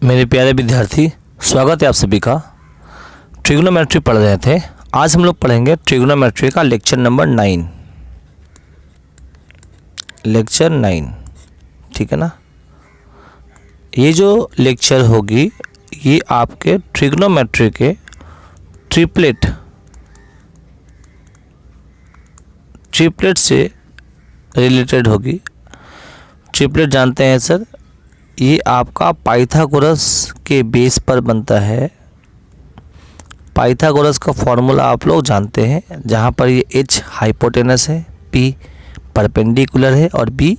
मेरे प्यारे विद्यार्थी, स्वागत है आप सभी का। ट्रिग्नोमेट्री पढ़ रहे थे। आज हम लोग पढ़ेंगे ट्रिग्नोमेट्री का लेक्चर नंबर 9। लेक्चर 9, ठीक है ना। ये जो लेक्चर होगी ये आपके ट्रिग्नोमेट्री के ट्रिपलेट से रिलेटेड होगी। ट्रिपलेट जानते हैं सर, ये आपका पाइथागोरस के बेस पर बनता है। पाइथागोरस का फॉर्मूला आप लोग जानते हैं, जहाँ पर ये h हाइपोटेनस है, p परपेंडिकुलर है और b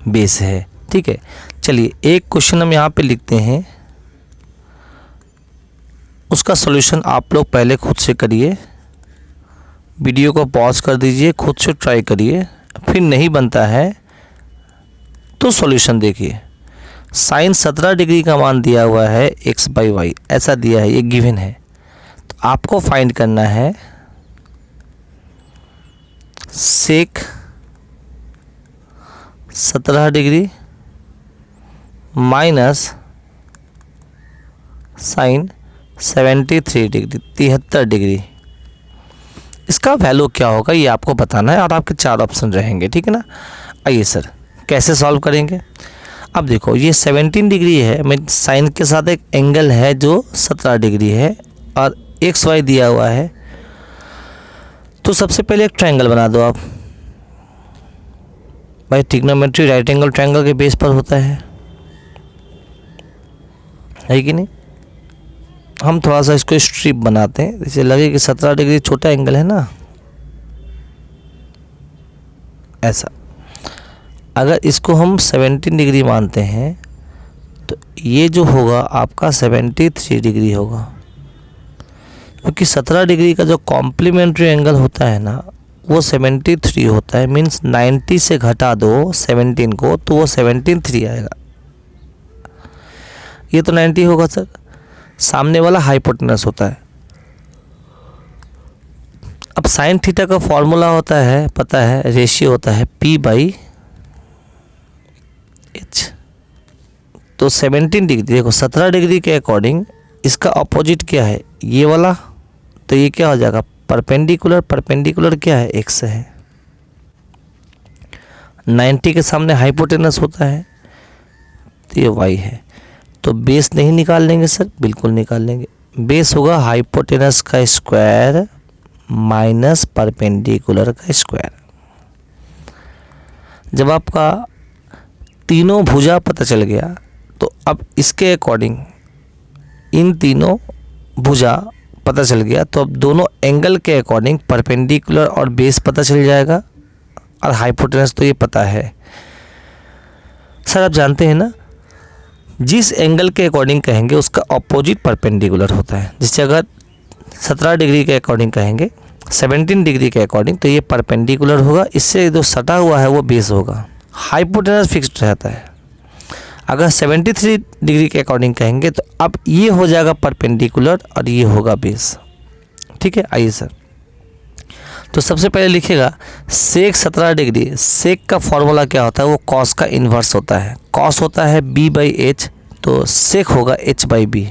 बेस है। ठीक है, चलिए एक क्वेश्चन हम यहाँ पे लिखते हैं, उसका सॉल्यूशन आप लोग पहले खुद से करिए। वीडियो को पॉज कर दीजिए, खुद से ट्राई करिए, फिर नहीं बनता है तो सॉल्यूशन देखिए। साइन 17 डिग्री का मान दिया हुआ है x/y, ऐसा दिया है, ये गिवन है। तो आपको फाइंड करना है sec 17 degree minus sine 73 degree, 73 degree. इसका वैल्यू क्या होगा ये आपको बताना है और आपके 4 ऑप्शन रहेंगे, ठीक है ना। आइए सर कैसे सॉल्व करेंगे। अब देखो ये 17 डिग्री है, मैं साइन के साथ एक एंगल है जो 17 डिग्री है और एक्स वाई दिया हुआ है। तो सबसे पहले एक ट्रायंगल बना दो आप भाई। ट्रिग्नोमेट्री राइट एंगल ट्रायंगल के बेस पर होता है कि नहीं। हम थोड़ा सा इसको स्ट्रिप बनाते हैं, जैसे लगे कि 17 डिग्री छोटा एंगल है ना, ऐसा। अगर इसको हम 17 डिग्री मानते हैं तो ये जो होगा आपका 73 डिग्री होगा, क्योंकि 17 डिग्री का जो कॉम्प्लीमेंट्री एंगल होता है ना वो 73 होता है। मीन्स 90 से घटा दो 17 को तो वो 73 आएगा। ये तो 90 होगा सर। सामने वाला हाइपोटेनस होता है। अब साइन थीटा का फॉर्मूला होता है, पता है, रेशियो होता है p/h। तो 17 डिग्री देखो 17 डिग्री के अकॉर्डिंग इसका अपोजिट क्या है, ये वाला। तो ये क्या हो जाएगा, परपेंडिकुलर। परपेंडिकुलर क्या है, x है। 90 के सामने हाइपोटेनस होता है तो ये y है। तो बेस नहीं निकाल लेंगे सर, बिल्कुल निकाल लेंगे। बेस होगा हाइपोटेनस का स्क्वायर माइनस परपेंडिकुलर का स्क्वायर। जब आपका तीनों भुजा पता चल गया तो अब इसके अकॉर्डिंग इन तीनों भुजा पता चल गया तो अब दोनों एंगल के अकॉर्डिंग परपेंडिकुलर और बेस पता चल जाएगा और हाइपोटेनस तो ये पता है। सर आप जानते हैं ना, जिस एंगल के अकॉर्डिंग कहेंगे उसका अपोजिट परपेंडिकुलर होता है। जैसे अगर 17 डिग्री के अकॉर्डिंग कहेंगे 17 डिग्री के अकॉर्डिंग तो ये परपेंडिकुलर होगा, इससे जो सटा हुआ है वो बेस होगा। हाइपोटेनस फिक्स्ड रहता है। अगर 73 डिग्री के अकॉर्डिंग कहेंगे तो अब ये हो जाएगा परपेंडिकुलर और ये होगा बेस। ठीक है, आइए सर। तो सबसे पहले लिखिएगा सेक 17 डिग्री। सेक का फॉर्मूला क्या होता है, वो कॉस का इन्वर्स होता है। कॉस होता है b/h, तो सेक होगा h/b।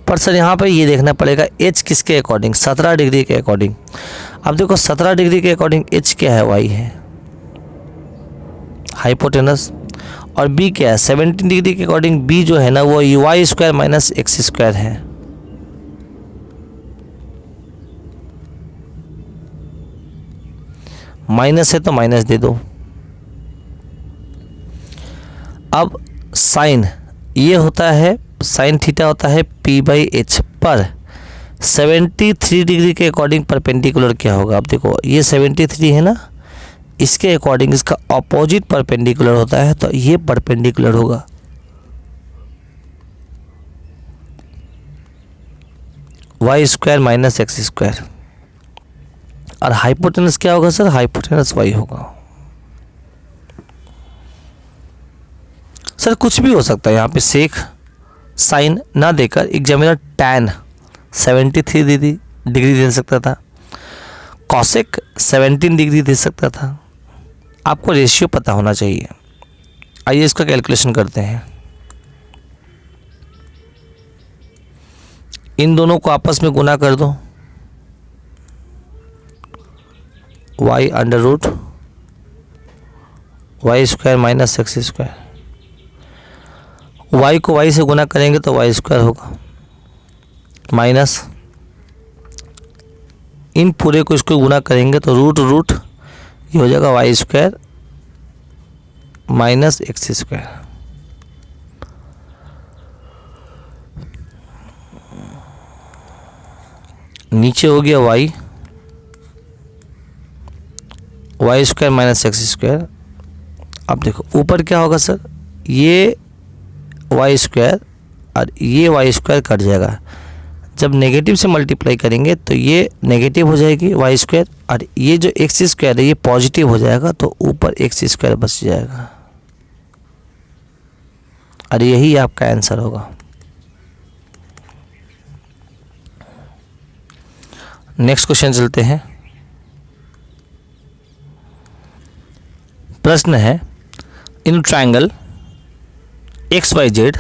पर सर यहाँ पर ये देखना पड़ेगा h किसके अकॉर्डिंग, 17 डिग्री के अकॉर्डिंग। अब देखो 17 डिग्री के अकॉर्डिंग h क्या है, y है हाइपोटेनस, और b क्या है 17 डिग्री के अकॉर्डिंग b जो है ना वो y square minus x square है। माइनस है तो माइनस दे दो। अब साइन ये होता है, साइन थीटा होता है p/h पर 73 डिग्री के अकॉर्डिंग परपेंडिकुलर क्या होगा। अब देखो ये 73 है ना, इसके अकॉर्डिंग इसका अपोजिट परपेंडिकुलर होता है तो ये परपेंडिकुलर होगा। y square minus x square. और हाइपोटेनस क्या होगा सर, हाइपोटेनस y होगा। सर कुछ भी हो सकता है यहाँ पे, सेक साइन ना देकर एग्जामिनर टैन 73 डिग्री दे सकता था, कॉसेक 17 डिग्री दे सकता था। आपको रेशियो पता होना चाहिए। आइए इसका कैलकुलेशन करते हैं। इन दोनों को आपस में गुना कर दो, y under root y square minus x square. y को y से गुना करेंगे तो वाई स्क्वायर होगा, माइनस इन पूरे को इसको गुना करेंगे तो रूट रूट ये हो जाएगा y square minus x square. नीचे हो गया y square minus x square. अब देखो ऊपर क्या होगा सर, ये वाई स्क्वायर और ये वाई स्क्वायर कट जाएगा। जब नेगेटिव से मल्टीप्लाई करेंगे तो ये नेगेटिव हो जाएगी वाई स्क्वायर, और ये जो एक्स स्क्वायर है ये पॉजिटिव हो जाएगा, तो ऊपर एक्स स्क्वायर बच जाएगा और यही आपका आंसर होगा। नेक्स्ट क्वेश्चन चलते हैं। प्रश्न है, in triangle X Y Z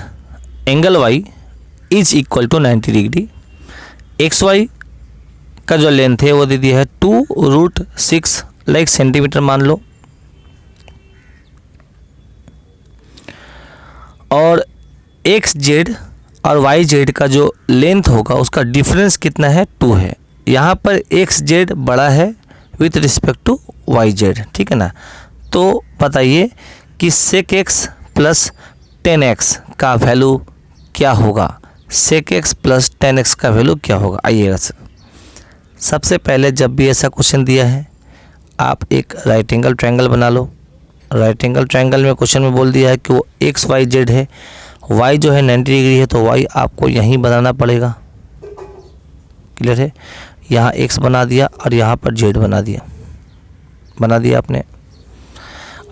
angle Y is equal to 90 degree. X Y का जो लेंथ है वो दे दिया है 2√6 लाइक सेंटीमीटर मान लो, और एक्स जेड और वाई जेड का जो लेंथ होगा उसका डिफरेंस कितना है, 2 है। यहाँ पर एक्स जेड बड़ा है with respect to Y Z, ठीक है ना। तो बताइए कि सेक एक्स प्लस 10x का वैल्यू क्या होगा, सेक एक्स प्लस 10x का वैल्यू क्या होगा। आइएगा सर, सबसे पहले जब भी ऐसा क्वेश्चन दिया है आप एक राइट एंगल ट्रायंगल बना लो। राइट एंगल ट्रायंगल में क्वेश्चन में बोल दिया है कि वो एक्स वाई जेड है, वाई जो है 90 डिग्री है, तो वाई आपको यहीं बनाना पड़ेगा। क्लियर है, यहाँ एक्स बना दिया और यहाँ पर जेड बना दिया आपने।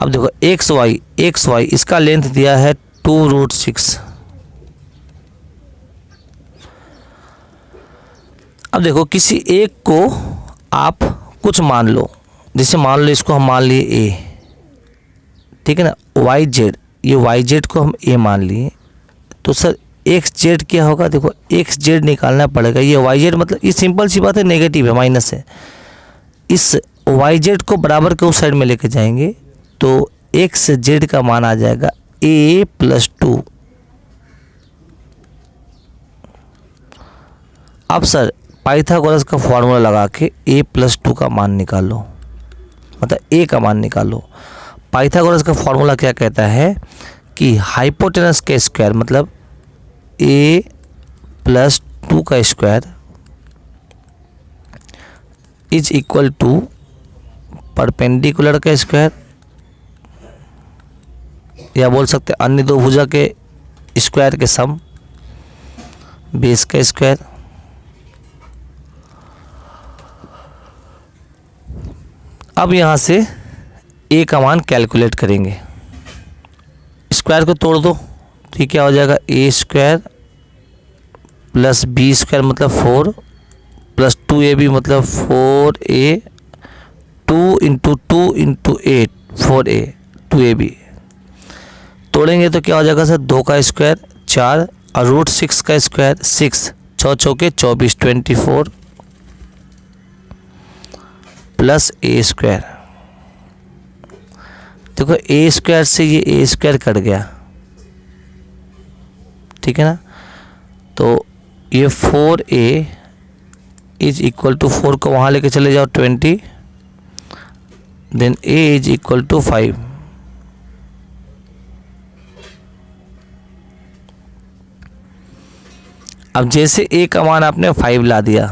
अब देखो एक्स वाई इसका लेंथ दिया है 2√6। अब देखो किसी एक को आप कुछ मान लो, जैसे मान लो इसको हम मान लिए ए, ठीक है ना। वाई जेड, ये वाई जेड को हम ए मान लिए, तो सर एक्स जेड क्या होगा, देखो एक्स जेड निकालना पड़ेगा। ये वाई जेड मतलब ये सिंपल सी बात है, नेगेटिव है, माइनस है। इस वाई जेड को बराबर के उस साइड में लेके जाएंगे तो एक्स जेड का मान आ जाएगा a + 2। अब सर पाइथागोरस का फॉर्मूला लगा के a + 2 का मान निकालो, मतलब a का मान निकालो। पाइथागोरस का फॉर्मूला क्या कहता है कि हाइपोटेनस के स्क्वायर मतलब a + 2 का square is equal to perpendicular का स्क्वायर, या बोल सकते अन्य दो भुजा के स्क्वायर के सम, बेस का स्क्वायर। अब यहाँ से a का मान कैलकुलेट करेंगे, स्क्वायर को तोड़ दो तो ये क्या हो जाएगा, a² + b² मतलब 4 + 2ab मतलब 4a, 2 × 2 × 8 4a 2ab। तोड़ेंगे तो क्या हो जाएगा सर, 2 का स्क्वायर 4 और √6 का स्क्वायर 6, 6 चौके 24 24 प्लस a²। देखो a² से ये a² कट गया, ठीक है ना। तो ये 4a इज इक्वल टू 4 को वहाँ लेके चले जाओ 20, then a is equal to 5। अब जैसे a का मान आपने 5 ला दिया,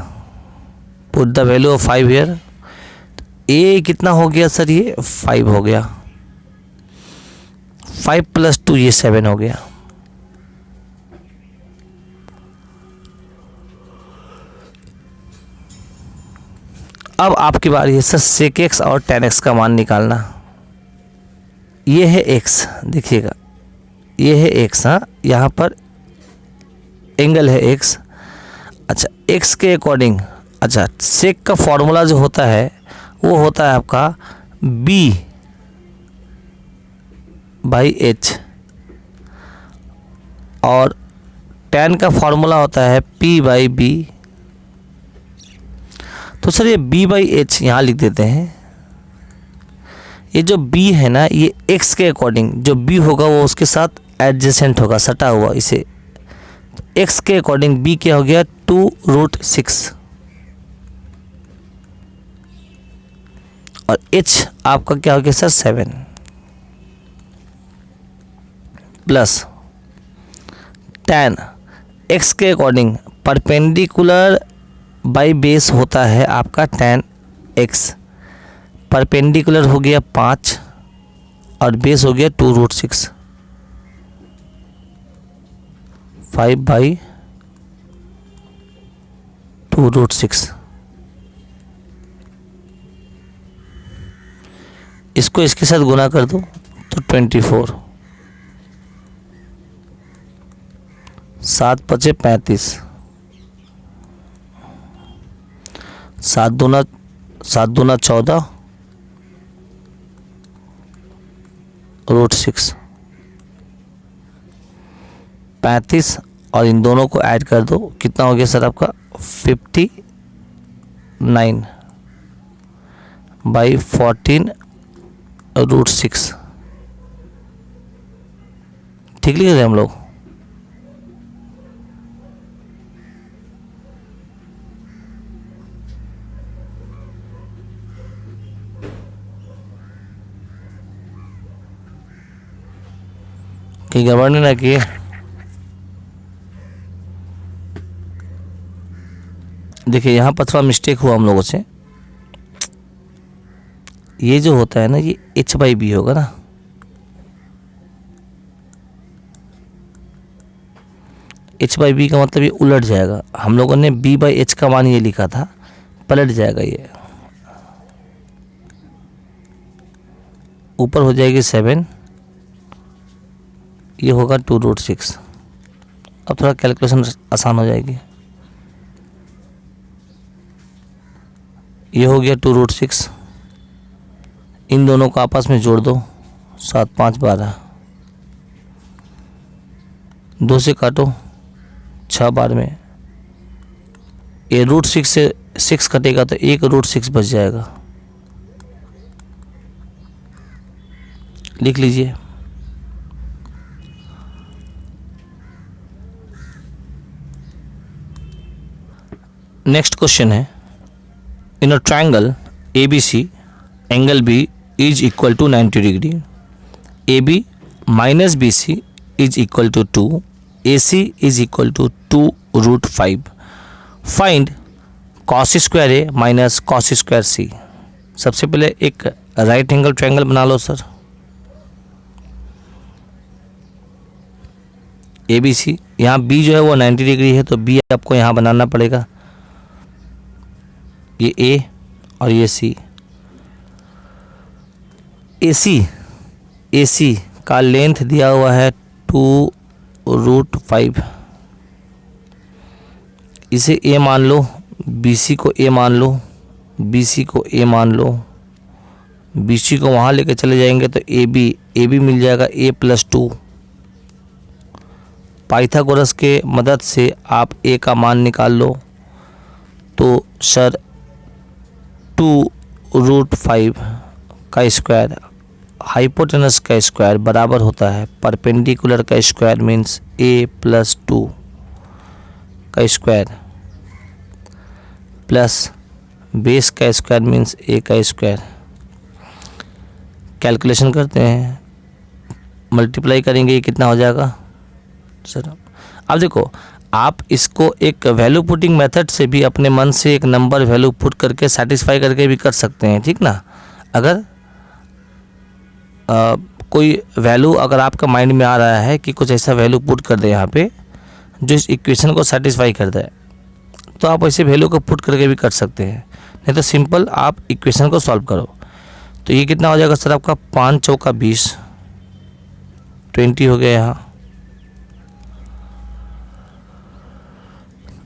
put the value of 5 here, a कितना हो गया सर, ये 5 हो गया, 5 + 2 ये 7 हो गया। अब आपकी बारी है सर सेक एक्स और tan x का मान निकालना। ये है x, देखिएगा ये है x, हाँ यहाँ पर एंगल है x। अच्छा x के अकॉर्डिंग, अच्छा सेक का फॉर्मूला जो होता है वो होता है आपका b/h, और tan का फॉर्मूला होता है P/B। तो सर ये B/H यहाँ लिख देते हैं। ये जो B है ना, ये x के अकॉर्डिंग जो B होगा वो उसके साथ एडजेसेंट होगा, सटा हुआ। इसे x के अकॉर्डिंग B क्या हो गया 2√6 और h आपका क्या हो गया सर 7 प्लस tan x के अकॉर्डिंग परपेंडिकुलर बाई बेस होता है आपका tan x। परपेंडिकुलर हो गया 5 और बेस हो गया 2√6, 5/2√6। इसको इसके साथ गुना कर दो तो 24, 7 × 5 = 35, 7 दूना 14 √6, 35 और इन दोनों को ऐड कर दो, कितना हो गया सर आपका 59/14√6। ठीक लिखे थे हम लोग। कहीं गड़बड़ नहीं ना किए। देखिए यहाँ पर थोड़ा मिस्टेक हुआ हम लोगों से। ये जो होता है ना, ये H/B होगा ना, H/B का मतलब ये उलट जाएगा। हम लोगों ने B/H का मान ये लिखा था, पलट जाएगा। ये ऊपर हो जाएगी 7, ये होगा 2√6। अब थोड़ा कैलकुलेशन आसान हो जाएगी। ये हो गया 2√6, इन दोनों को आपस में जोड़ दो, 7 × 5 = 12, 2 से काटो 6 बार में, ये √6 से 6 कटेगा तो 1√6 बच जाएगा। लिख लीजिए। नेक्स्ट क्वेश्चन है, in a triangle ABC angle B is equal to 90 degree, AB minus BC is equal to 2, AC is equal to 2√5। Find cos square A minus cos square C। सबसे पहले एक राइट एंगल ट्रायंगल बना लो sir. ABC, यहाँ B जो है वो 90 degree है, तो B आपको यहाँ बनाना पड़ेगा। ये A और ये C। AC का लेंथ दिया हुआ है 2√5। इसे A मान लो, BC को A मान लो, BC को A मान लो, BC को वहाँ लेके चले जाएंगे तो AB मिल जाएगा A+2। पाइथागोरस के मदद से आप A का मान निकाल लो, तो सर 2√5 का स्क्वायर हाइपोटेनस का स्क्वायर बराबर होता है परपेंडिकुलर का स्क्वायर मीन्स A+2 का स्क्वायर प्लस बेस का स्क्वायर मीन्स A का स्क्वायर। कैलकुलेशन करते हैं, मल्टीप्लाई करेंगे, ये कितना हो जाएगा सर। अब देखो, आप इसको एक वैल्यू पुटिंग मेथड से भी अपने मन से एक नंबर वैल्यू पुट करके सेटिस्फाई करके भी कर सकते हैं, ठीक ना। अगर कोई वैल्यू अगर आपका माइंड में आ रहा है कि कुछ ऐसा वैल्यू पुट कर दे यहाँ पे जो इस इक्वेशन को सेटिस्फाई कर दे, तो आप ऐसे वैल्यू को पुट करके भी कर सकते हैं, नहीं तो सिंपल आप इक्वेशन को सॉल्व करो। तो ये कितना हो जाएगा सर आपका 5 चौका 20, 20 हो गया यहाँ,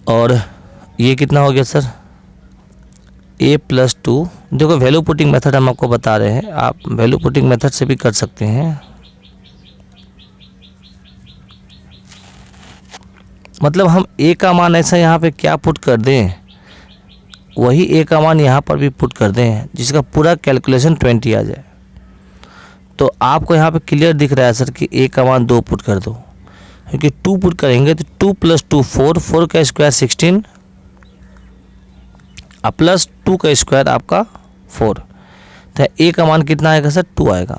और ये कितना हो गया सर A+2। देखो वैल्यू पुटिंग मेथड हम आपको बता रहे हैं, आप वैल्यू पुटिंग मेथड से भी कर सकते हैं। मतलब हम ए का मान ऐसा यहाँ पे क्या पुट कर दें, वही ए का मान यहाँ पर भी पुट कर दें जिसका पूरा कैलकुलेशन 20 आ जाए। तो आपको यहाँ पे क्लियर दिख रहा है सर कि ए का मान 2 पुट कर दो, क्योंकि 2 पुट करेंगे तो 2 + 2 4, 4 का स्क्वायर 16 प्लस 2 का स्क्वायर आपका 4, तो ए का मान कितना आएगा सर 2 आएगा।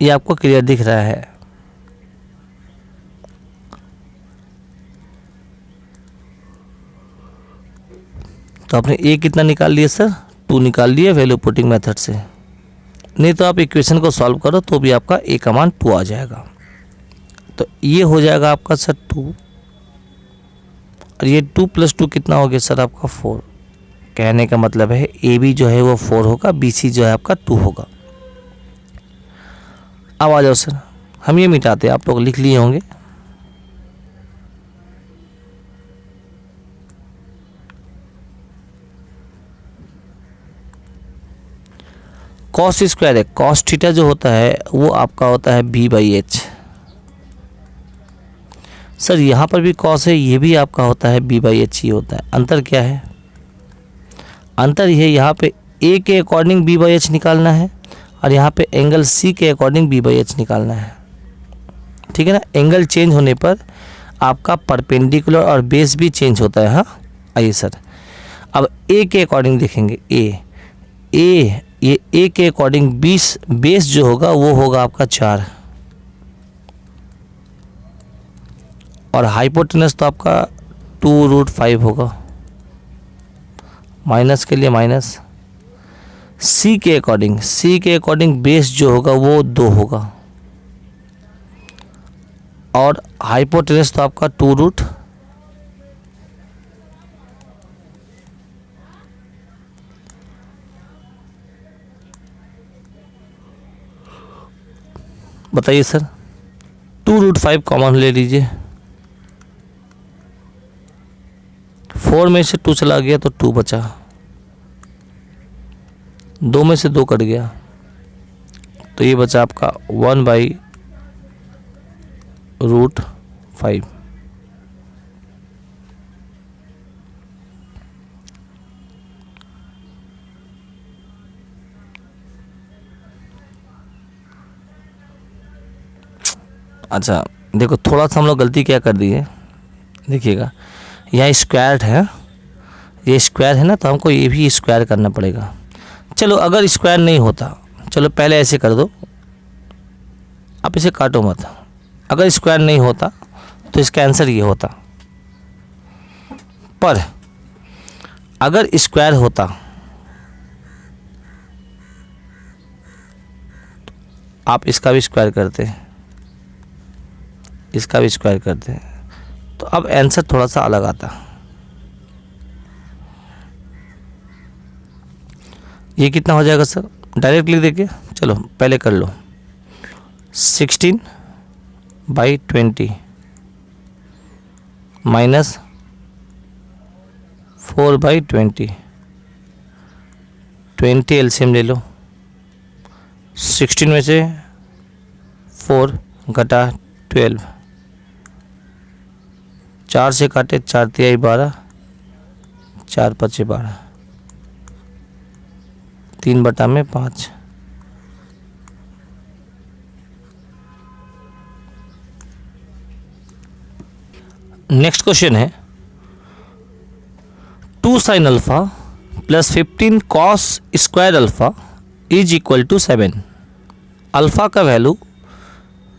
ये आपको क्लियर दिख रहा है। तो आपने ए कितना निकाल लिया सर 2 निकाल लिया वैल्यू पुटिंग मेथड से। नहीं तो आप इक्वेशन को सॉल्व करो तो भी आपका ए का मान 2 आ जाएगा। तो ये हो जाएगा आपका सर 2, और ये 2 + 2 कितना हो गया सर आपका 4। कहने का मतलब है ए बी जो है वो 4 होगा, बी सी जो है आपका 2 होगा। अब आ जाओ सर, हम ये मिटाते हैं, आप लोग लिख लिए होंगे। कॉस स्क्वायर है, कॉस थीटा जो होता है वो आपका होता है b/h। सर यहाँ पर भी कॉस है, ये भी आपका होता है b/h ही होता है। अंतर क्या है? अंतर ये यहाँ पे a के अकॉर्डिंग b/h निकालना है और यहाँ पे एंगल c के अकॉर्डिंग b/h निकालना है। ठीक है ना, एंगल चेंज होने पर आपका परपेंडिकुलर और बेस भी चेंज होता है। हाँ आइए सर, अब a के अकॉर्डिंग देखेंगे। ये a के अकॉर्डिंग बेस जो होगा वो होगा आपका 4, और हाइपोटेनस तो आपका 2√5 होगा, माइनस के लिए माइनस। c के अकॉर्डिंग बेस जो होगा वो 2 होगा, और हाइपोटेनस तो आपका 2√। बताइए सर, 2√5 कॉमन ले लीजिए, 4 में से 2 चला गया तो 2 बचा, 2 में से 2 कट गया तो ये बचा आपका 1/√5। अच्छा देखो, थोड़ा सा हम लोग गलती क्या कर दी है, देखिएगा यहाँ स्क्वायर है, ये स्क्वायर है ना, तो हमको ये भी स्क्वायर करना पड़ेगा। चलो अगर स्क्वायर नहीं होता, चलो पहले ऐसे कर दो, आप इसे काटो मत। अगर स्क्वायर नहीं होता तो इसका आंसर ये होता, पर अगर स्क्वायर होता आप इसका भी स्क्वायर करते, इसका भी स्क्वायर करते हैं, तो अब आंसर थोड़ा सा अलग आता। ये कितना हो जाएगा सर, डायरेक्ट लिख देखिए। चलो पहले कर लो, 16/20 माइनस 4/20, 20 एलसीएम ले लो, 16 में से 4 घटा 12, 4 से काटे 4 तिहाई 12, 4 पचे 12, 3/5। नेक्स्ट क्वेश्चन है 2 sin alpha plus 15 cos square alpha is equal to 7। Alpha का वैल्यू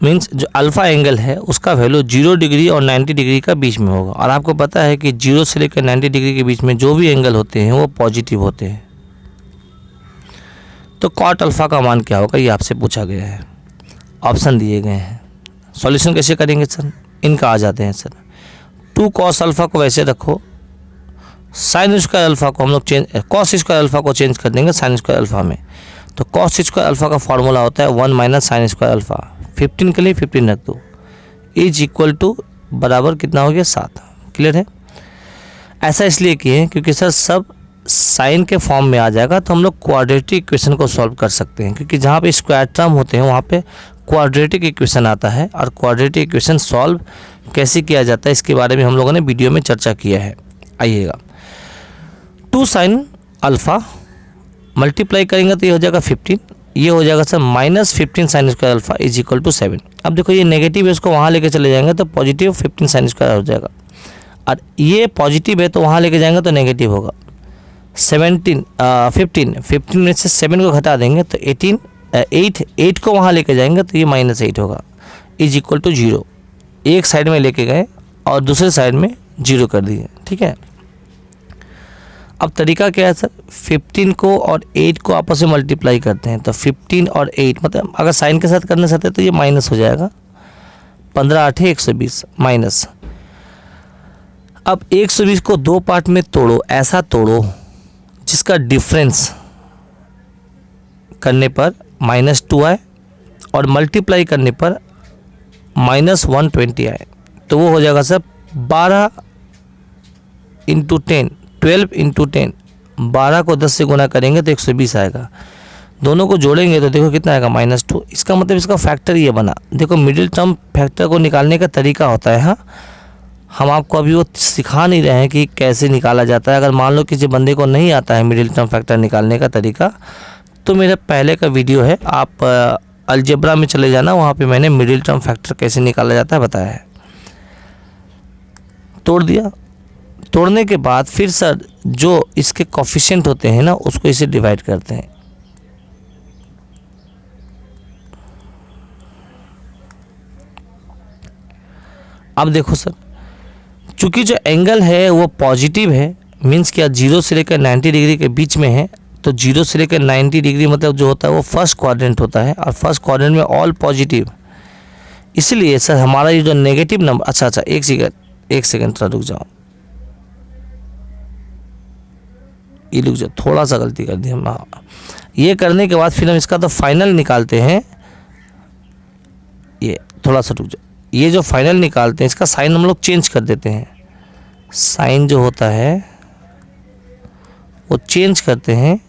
मीन्स जो अल्फ़ा एंगल है उसका वैल्यू 0 डिग्री और 90 डिग्री का बीच में होगा, और आपको पता है कि 0 से लेकर 90 डिग्री के बीच में जो भी एंगल होते हैं वो पॉजिटिव होते हैं। तो कॉट अल्फ़ा का मान क्या होगा ये आपसे पूछा गया है, ऑप्शन दिए गए हैं। सॉल्यूशन कैसे करेंगे सर, इनका आ जाते हैं सर। 2 cos अल्फ़ा को वैसे रखो, साइन स्क्वायर अल्फ़ा को हम लोग कॉस स्क्वायर अल्फ़ा को चेंज कर देंगे साइन स्क्वायर अल्फ़ा में। तो कॉस स्क्वायर अल्फ़ा का फॉर्मूला होता है 1 माइनस साइन स्क्वायर अल्फ़ा। 15 के लिए 15 रख दो, इज इक्वल टू बराबर कितना हो गया 7। क्लियर है? ऐसा इसलिए किए क्योंकि सर सब साइन के फॉर्म में आ जाएगा तो हम लोग क्वाड्रेटिक इक्वेशन को सॉल्व कर सकते हैं, क्योंकि जहाँ पे स्क्वायर टर्म होते हैं वहाँ पे क्वाड्रेटिक इक्वेशन आता है, और क्वाड्रेटिक इक्वेशन सॉल्व कैसे किया जाता है इसके बारे में हम लोगों ने वीडियो में चर्चा किया है। आइएगा, 2 sin अल्फ़ा मल्टीप्लाई करेंगे तो ये हो जाएगा 15, ये हो जाएगा sir -15 sin square alpha is equal to 7। अब देखो ये नेगेटिव है, इसको वहाँ लेके चले जाएंगे तो पॉजिटिव 15 sin स्क्वायर हो जाएगा, और ये पॉजिटिव है तो वहाँ लेके जाएंगे तो नेगेटिव होगा। 15 में से 7 को घटा देंगे तो 8 को वहाँ लेके जाएंगे तो ये -8 होगा इज इक्वल टू 0। एक साइड में लेके गए और दूसरे साइड में 0 कर दिए, ठीक है। अब तरीका क्या है सर, 15 को और 8 को आपस में मल्टीप्लाई करते हैं तो 15 और 8 मतलब अगर साइन के साथ करना चाहते हैं तो ये माइनस हो जाएगा, 15 8 120 माइनस। अब 120 को 2 पार्ट में तोड़ो, ऐसा तोड़ो जिसका डिफरेंस करने पर -2 आए और मल्टीप्लाई करने पर -120 आए, तो वो हो जाएगा सर 12 × 10 12 × 10। 12 को 10 से गुना करेंगे तो 120 आएगा, दोनों को जोड़ेंगे तो देखो कितना आएगा -2। इसका मतलब इसका फैक्टर ये बना। देखो मिडिल टर्म फैक्टर को निकालने का तरीका होता है, हाँ हम आपको अभी वो सिखा नहीं रहे हैं कि कैसे निकाला जाता है। अगर मान लो किसी बंदे को नहीं आता है मिडिल टर्म फैक्टर निकालने का तरीका, तो मेरा पहले का वीडियो है, आप अलजेब्रा में चले जाना, वहाँ पे मैंने मिडिल टर्म फैक्टर कैसे निकाला जाता है बताया है। तोड़ दिया, तोड़ने के बाद फिर सर जो इसके कोफिशिएंट होते हैं ना उसको इसे डिवाइड करते हैं। अब देखो सर, चूंकि जो एंगल है वो पॉजिटिव है, मीन्स क्या 0 से लेकर 90 डिग्री के बीच में है, तो 0 से लेकर 90 डिग्री मतलब जो होता है वो फर्स्ट क्वाड्रेंट होता है, और फर्स्ट क्वाड्रेंट में ऑल पॉजिटिव। इसलिए सर हमारा ये जो नेगेटिव नंबर, अच्छा एक सेकंड थोड़ा रुक जाओ, ये रुक जाओ, थोड़ा सा गलती कर दी हम। हाँ, ये करने के बाद फिर हम इसका तो फाइनल निकालते हैं। ये थोड़ा सा रुक जाओ, ये जो फाइनल निकालते हैं इसका साइन हम लोग चेंज कर देते हैं। साइन जो होता है वो चेंज करते हैं,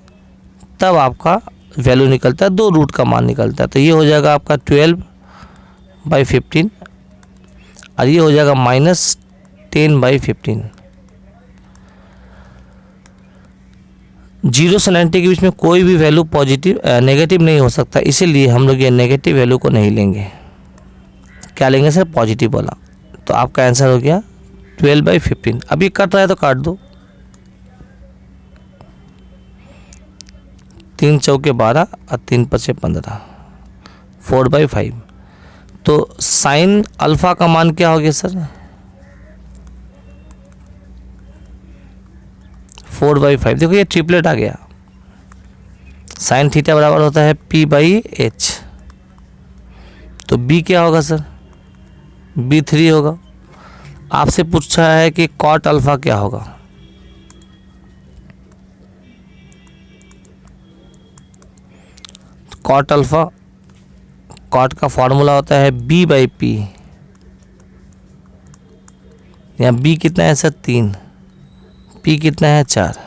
तब आपका वैल्यू निकलता है, 2 रूट का मान निकलता है। तो ये हो जाएगा आपका 12/15 और ये हो जाएगा -10/15। 0 से 90 के बीच में कोई भी वैल्यू पॉजिटिव नेगेटिव नहीं हो सकता, इसीलिए हम लोग ये नेगेटिव वैल्यू को नहीं लेंगे। क्या लेंगे सर, पॉजिटिव वाला। तो आपका आंसर हो गया 12/15। अभी कट रहा है तो काट दो, 3 चौके 12 और 3 पचे 15, 4/5। तो साइन अल्फा का मान क्या हो गया सर, 4/5। देखो ये ट्रिपलेट आ गया, साइन थीटा बराबर होता है P/H। तो B क्या होगा सर, B3 होगा। आपसे पूछा है कि कॉट अल्फा क्या होगा, कॉट अल्फा, कॉट का फॉर्मूला होता है B/P। यहाँ B कितना है सर 3, P कितना है 4।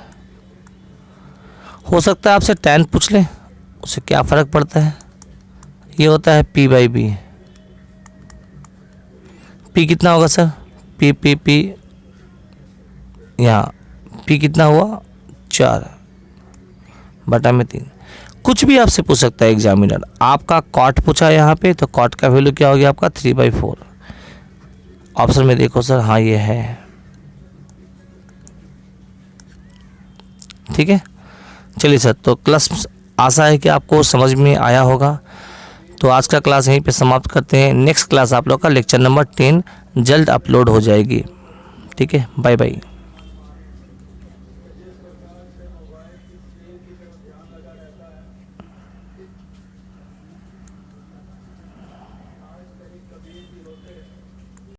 हो सकता है आपसे tan पूछ ले, उससे क्या फ़र्क पड़ता है, ये होता है P/B। P कितना होगा सर, P यहाँ P कितना हुआ 4/3। कुछ भी आपसे पूछ सकता है एग्जामिनर। आपका कॉट पूछा यहाँ पे, तो कॉट का वैल्यू क्या हो गया आपका 3/4। ऑप्शन में देखो सर, हाँ ये है, ठीक है। चलिए सर, तो क्लास आशा है कि आपको समझ में आया होगा। तो आज का क्लास यहीं पे समाप्त करते हैं। नेक्स्ट क्लास आप लोग का लेक्चर नंबर 10 जल्द अपलोड हो जाएगी, ठीक है। Bye bye.